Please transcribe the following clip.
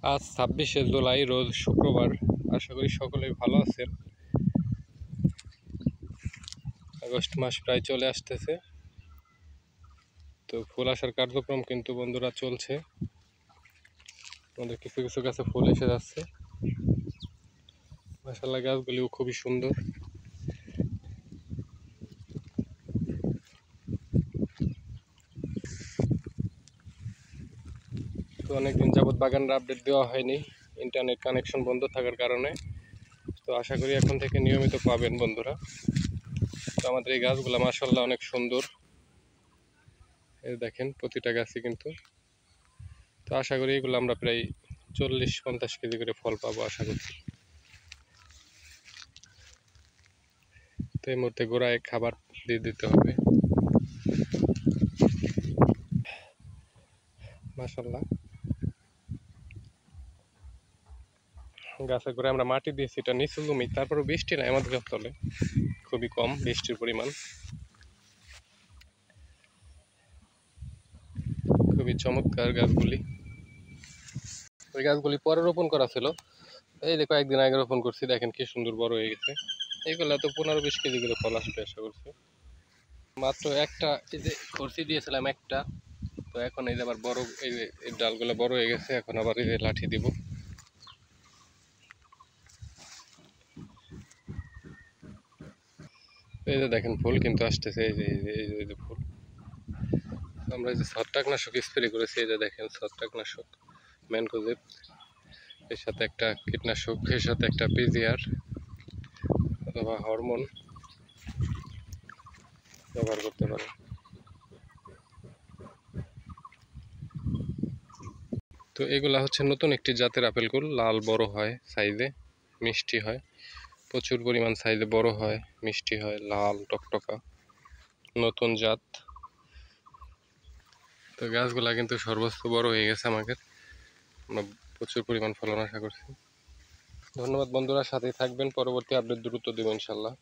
আজ 26শে জুলাই, রোজ শুক্রবার। আশা করি সকলেই ভালো আছেন। আগস্ট মাস প্রায় চলে আসতেছে, তো ফুল আসার কার্যক্রম কিন্তু বন্ধুরা চলছে। আমাদের কিছু কিছু গাছে ফুল এসে যাচ্ছে। মাশাআল্লাহ, গাছগুলিও খুবই সুন্দর। তো অনেকদিন যাবৎ বাগানের আপডেট দেওয়া হয়নি, ইন্টারনেট কানেকশন বন্ধ থাকার কারণে। তো আশা করি এখন থেকে নিয়মিত পাবেন বন্ধুরা। তো আমাদের এই গাছগুলো মাশাআল্লাহ অনেক সুন্দর, এই দেখেন প্রতিটা গাছই কিন্তু। তো আশা করি এগুলো আমরা প্রায় 40-50 কেজি করে ফল পাবো আশা করছি। তো এই মুহূর্তে গোড়ায় খাবার দিয়ে দিতে হবে। মাশাআল্লাহ, গাছের গোড়ায় আমরা মাটি দিয়েছি, এটা নিচু জমি, তারপরে বৃষ্টি নাই আমাদের অঞ্চলে, খুবই কম বৃষ্টির পরিমাণ। খুবই চমৎকার গাছগুলি। ওই গাছগুলি পরে রোপণ করা ছিল, এই যে কয়েকদিন আগে রোপণ করছি, দেখেন কি সুন্দর বড় হয়ে গেছে। এইগুলা তো 15-20 কেজি করে ফল আসবে আশা করছি। মাত্র একটা, এই যে খরচি দিয়েছিলাম একটা, তো এখন এই যে আবার বড়, এই যে এই ডালগুলো বড় হয়ে গেছে, এখন আবার এই যে লাঠি দিব। এই যে দেখেন ফুল কিন্তু আসতেছে, এই যে এই যে ফুল। আমরা এই যে ছত্রাকনাশক স্প্রে করেছি, এই যে দেখেন ছত্রাকনাশক ম্যানকোজেব, এর সাথে একটা কীটনাশক, এর সাথে একটা পিজিআর অথবা হরমোন ব্যবহার করতে পারে। তো এগুলা হচ্ছে নতুন একটি জাতের আপেল কুল, লাল বড় হয় সাইজে, মিষ্টি হয় প্রচুর পরিমাণ, সাইজে বড় হয়, মিষ্টি হয়, লাল টকটকা, নতুন জাত। তো গাছগুলা কিন্তু সর্বোচ্চ বড় হয়ে গেছে আমাদের, আমরা প্রচুর পরিমাণ ফলন আশা করছি। ধন্যবাদ বন্ধুরা, সাথেই থাকবেন, পরবর্তী আপডেট দ্রুত দেব ইনশাল্লাহ।